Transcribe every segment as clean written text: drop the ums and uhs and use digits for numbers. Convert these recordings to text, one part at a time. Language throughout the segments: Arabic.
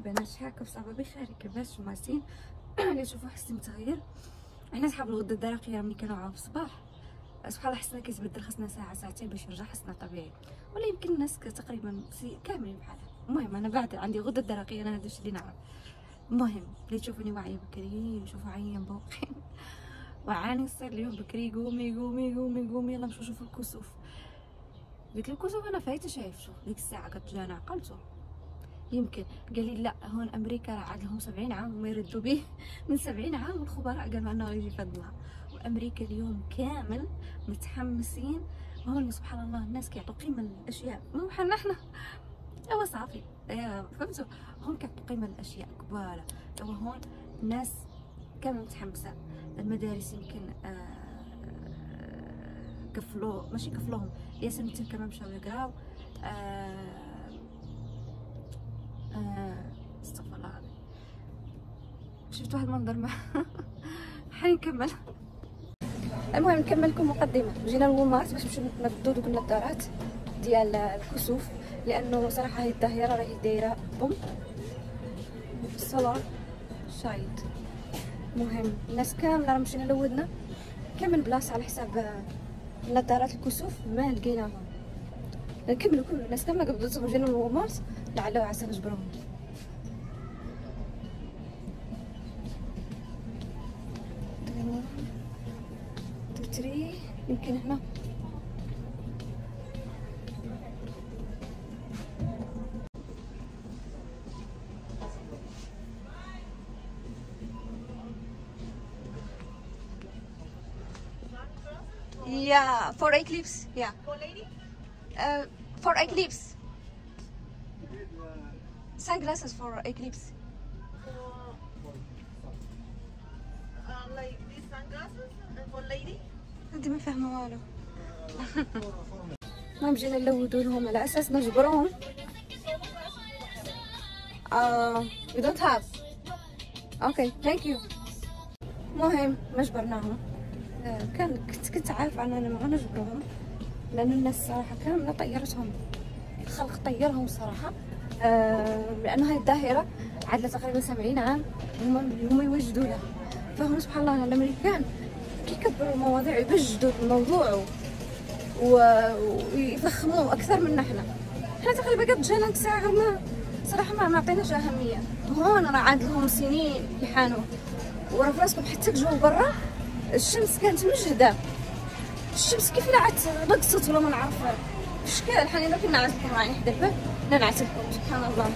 البنات شحال صافا بخير كيفاش ماسين اللي تشوفوا حسي متغير. حنا صحاب الغده الدرقيه ملي كنوعاو في الصباح سبحان الله حسنا كيتبدل، خاصنا ساعه ساعتين باش يرجع حسنا طبيعي، ولا يمكن الناس تقريبا كاملين بحالها. المهم انا بعد عندي غده درقيه، انا هذا الشيء اللي نعرف. المهم اللي تشوفوني واعيه بكري يشوفوا عينيا مبوقين وعاني نصير اليوم بكري قومي قومي قومي قومي يلا نمشيو نشوفوا الكسوف. قلت له الكسوف انا فايته شايفته ديك الساعه كتجانا عقلته. يمكن قال لي لا هون امريكا راه عاد لهم 70 عام وما يردوا به من 70 عام، والخبراء قالوا انه غيجي في هذا النهار. وامريكا اليوم كامل متحمسين. هون سبحان الله الناس كيعطوا قيمه للاشياء، مو بحالنا حنا. ايوا صافي فهمتوا، هون كيعطوا قيمه للاشياء كبار. ايوا هون الناس كامل متحمسه. المدارس يمكن كفلو ماشي كفلوهم، ياسر حتى كمان مشاو يقراو. استغفر الله العظيم. شفت واحد المنظر ما حنكمل. المهم نكمل لكم مقدمه. جينا للوالمارت باش نمشيو نبدو دوك النظارات ديال الكسوف، لانه صراحه هي الظاهره راهي دايره بوم الصلاه شايد. المهم الناس كامله راه مشينا لودنا كامل بلاصه على حساب نظارات الكسوف ما لقيناهم. نكملوا كل الناس كامله قبل تصبر. جينا للوالمارت لعل وعسى نجبرهم. تري يمكن هنا yeah for eclipse yeah for lady for eclipse sunglasses for eclipse like these sunglasses and for lady. انت ما فاهمه والو. المهم جينا نلودو لهم على اساس نجبرهم. you don't have okay thank you. المهم ما جبرناهم. كنت عارفه اننا ما غنجبروهم لان الناس صراحه كامله طيرتهم، الخلق طيرهم صراحه. لانه هاي الظاهره عاد لها تقريبا 70 عام هما يوجدوا لها. فهم سبحان الله الامريكان كيكبروا المواضيع ويبجدوا الموضوع ويفخموه اكثر منا حنا تقريبا قد جانا ساعه غير ما صراحه ما عطيناش اهميه. هون راه عاد لهم سنين كيحانوا، وراه في راسكم حتى الجو برا الشمس كانت مجهده. الشمس كيف نعت نقصت ولا ما نعرف اشكال. حنا الا كنا نعتلكم راني حدا الباب لا نعتلكم سبحان الله.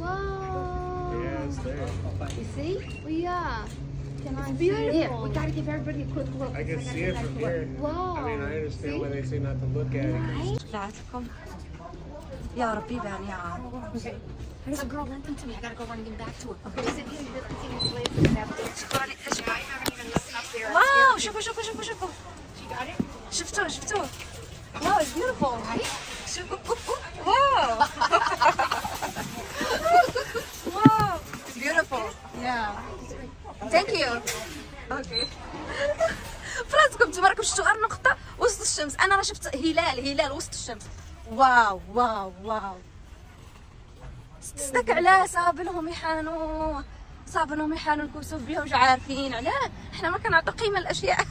Wow. Yeah, it's there. You see? Well, yeah. Can I see it? Yeah, we gotta give everybody a quick look. I can see it from here. Wow. I mean, I understand why they say not to look at it. طلعتكم يا ربي بان يا رب. There's a girl lent them to me. I gotta go run and give back to her. Okay. واو شوفوا شوفوا شوفوا شوفوا شفتوه شفتوه. واو it's beautiful right؟ شوفوا واو واو it's beautiful yeah thank you okay. فراسكم تباركم شفتوا غير نقطة وسط الشمس. أنا راه شفت هلال وسط الشمس. واو واو واو. تصدق علاه صابنهم يحانوا الكسوف بها وجا عارفين علاه. احنا ما كنعطوا قيمه للاشياء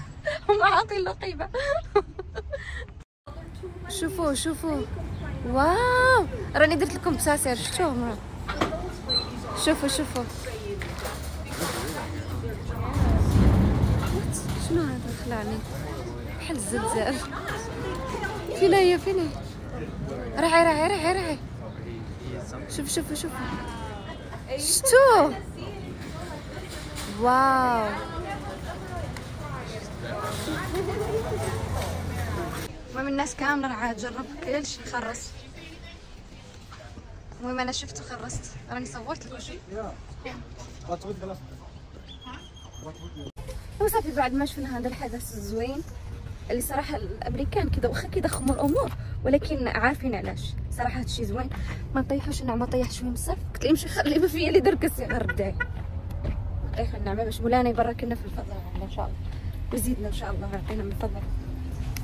هما عاطين له قيمه. شوفوا واو راني درت لكم بساسير شفتوهم. شوفوا شنو هذا خلعني بحال الزلزال. فين هي راعي شوفوا شتو واو. المهم الناس كامله راه جرب كلشي خرص. المهم انا شفت وخرصت راني صورت لكم شي. وصافي بعد ما شفنا هذا الحدث الزوين اللي صراحه الامريكان كذا واخا كيضخموا الامور ولكن عارفين علاش. صراحه هادشي زوين. ما نطيحوش النعمه طيحت شويه بزاف. قلت ليه يمشي خلي ما فيا اللي دركس غير رداي نطيح النعمه باش مولانا يبارك لنا في الفضل ان شاء الله ويزيدنا ان شاء الله ويعطينا من فضله.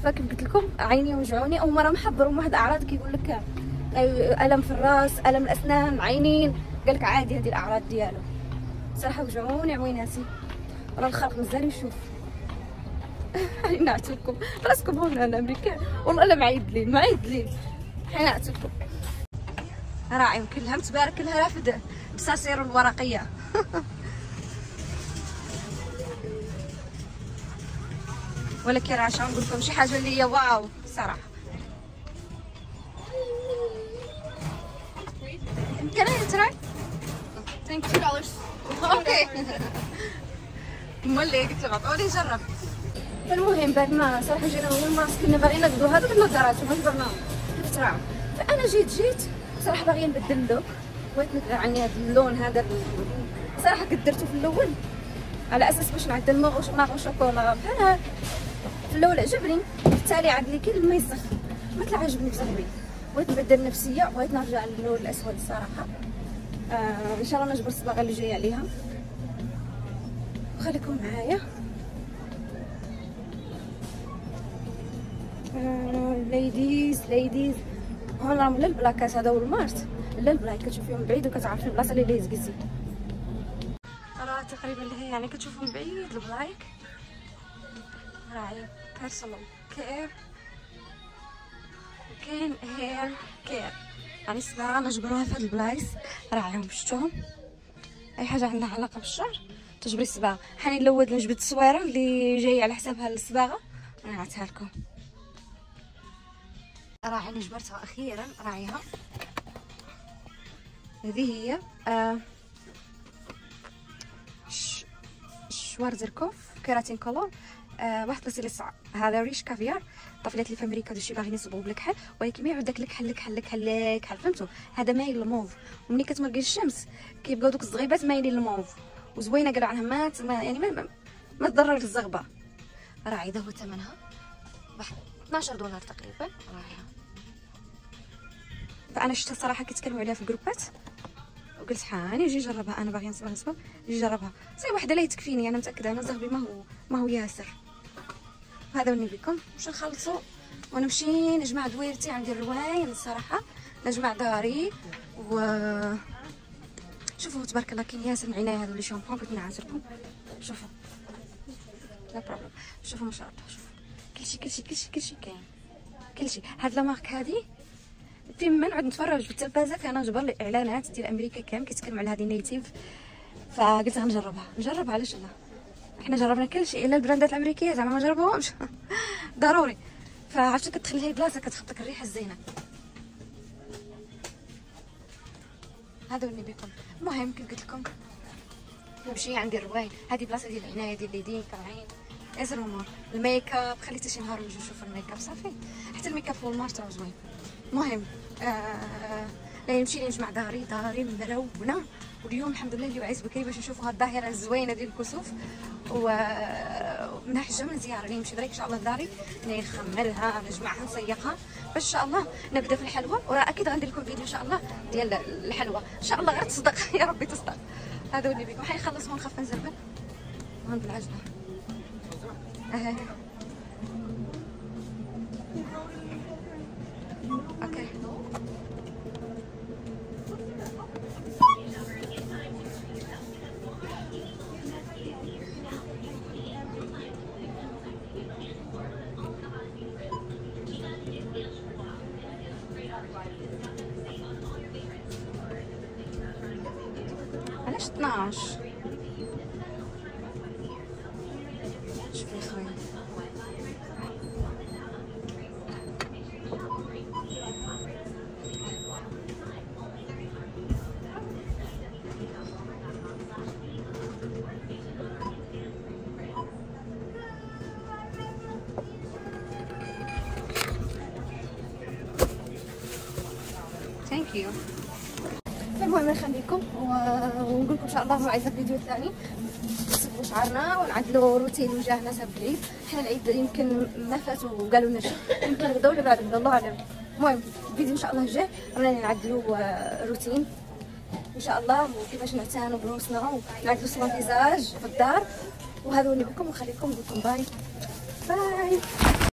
فكيف قلت لكم عيني وجعوني، او مره محضرهم واحد اعراض كيقول لك الم في الراس، الم الاسنان، عينين، قال لك عادي هذه الاعراض ديالو. صراحه وجعوني عويناتي، راه الخلق مازال يشوف. حين نعتلكم راسكم هنا الامريكان والله لا معيد لي حين نعتلكم. راعي كلها متبارك لها رافد بساسير الورقيه. ولكن راه شنو نقول لكم شي حاجه اللي هي واو صراحه. Can I try? Thank you. $2. اوكي. مولي قلت له عطوني نجرب. فالمهم بعد ما صراحه جينا اول مره كنا باغيين ناخذوا هذوك النظارات وما جبرناهم اختراع. فانا جيت صراحه باغيه نبدل اللوك، بغيت يعني هذا اللون هذا صراحه قد درته في الاول على اساس باش نعدل ماغو شوكولا بحال في الاول عجبني، بالتالي عاد لي كل ما يسخ ما طلع عجبني بصاحبي. بغيت نبدل النفسيه، بغيت نرجع للون الاسود الصراحه. ان شاء الله نجبر الصباغه اللي جايه عليها. خليكم معايا. ليديز هون راهم لا البلاكات هذا والمارت، لا البلاك كتشوفيهم من بعيد وكتعرفي البلاصه اللي ليزكزي. راه تقريبا اللي هي يعني كتشوفوا من بعيد البلايك. راعي بيرسونال كير كاين هير كير، يعني الصباغه نجبروها في هاد البلايص. راعيهم شفتوهم، اي حاجه عندها علاقه بالشعر تجبري الصباغه. حاني الاول نجبد التصويره اللي جايه على حساب هاد الصباغه نعطيها لكم. راعي جبرتها اخيرا. راعيها هذه هي شوارزركوف كيراتين كولور 1.9. هذا ريش كافيار. الطفلات اللي في امريكا داكشي باغيين يصبغوا بالكحل، ولكن ما يعود داك الكحل فهمتوا؟ هذا مايل للموف، وملي كتمرقي الشمس كيبقاو دوك الزغيبات مايلين للموف، وزوينه قالوا عنها ما تضرر الزغبه. راعي هذا هو ثمنها واحد $12 تقريبا. راعيها. فانا شفتها صراحه كيتكلموا عليها في الجروبات وقلت حاني نجي نجربها، انا باغيه نصبغ نجي نجربها. صاي وحده لا يتكفيني، انا متاكده انا زغبي ما هو ياسر. هذا وني بكم باش نخلصوا ونمشي نجمع دويرتي. عندي الرواين الصراحه نجمع داري و شوفوا تبارك الله كاين ياسر من عنايه هذو لي شامبو. بغيت نعاجركم شوفوا لا بروبليم. شوفوا ما شاء الله، شوفوا كلشي كاين كلشي. هاد لا مارك هادي فيما نعود نتفرج في التلفازات انا نجبر لي اعلانات ديال امريكا كامل كيتكلموا على هذه نيتيف، فقلت غنجربها علاش لا. احنا جربنا كلشي الا البراندات الامريكيه زعما ما جربوهمش. ضروري. فعرفتي كتدخل لهي بلاصه كتخطك الريحه الزينه. هذا وني بكم. المهم كي قلت لكم نمشي عندي الرواين. هذه بلاصه ديال العنايه ديال اليدين كرعين ياسر امور. الميك اب خليته شي نهار ونجي نشوف الميك اب صافي. حتى الميك اب في المارت راه زوين. المهم لا نمشي نجمع داري مروونه. واليوم الحمد لله اليوم عايز بكري باش نشوفوا هاد الظاهره الزوينه ديال الكسوف ومن حجه من زياره اللي نمشي دريك ان شاء الله لداري نخمرها نجمعها نسيقها باش ان شاء الله نبدا في الحلوى. وراه اكيد غندير لكم فيديو ان شاء الله ديال الحلوى ان شاء الله غير تصدق. يا ربي تصدق. هذا ولي بكم حيخلص ونخف نزربل هون بالعجله. اوكي علاش 12؟ شوفي خويا ثانك يو. المهم نخليكم ونقول لكم ان شاء الله موعد الفيديو الثاني. نصبغوا شعرنا ونعدلوا روتين وجهنا حسب العيد. حنا العيد يمكن ما فات وقالوا لنا شي، يمكن غدا ولا بعد غدا الله اعلم. المهم الفيديو ان شاء الله الجاي رانا نعدلوا روتين ان شاء الله وكيفاش نعتنوا بروسنا ونعدلوا صبغه الفيزاج في الدار. وهذا اللي بكم ونخليكم نقول لكم باي.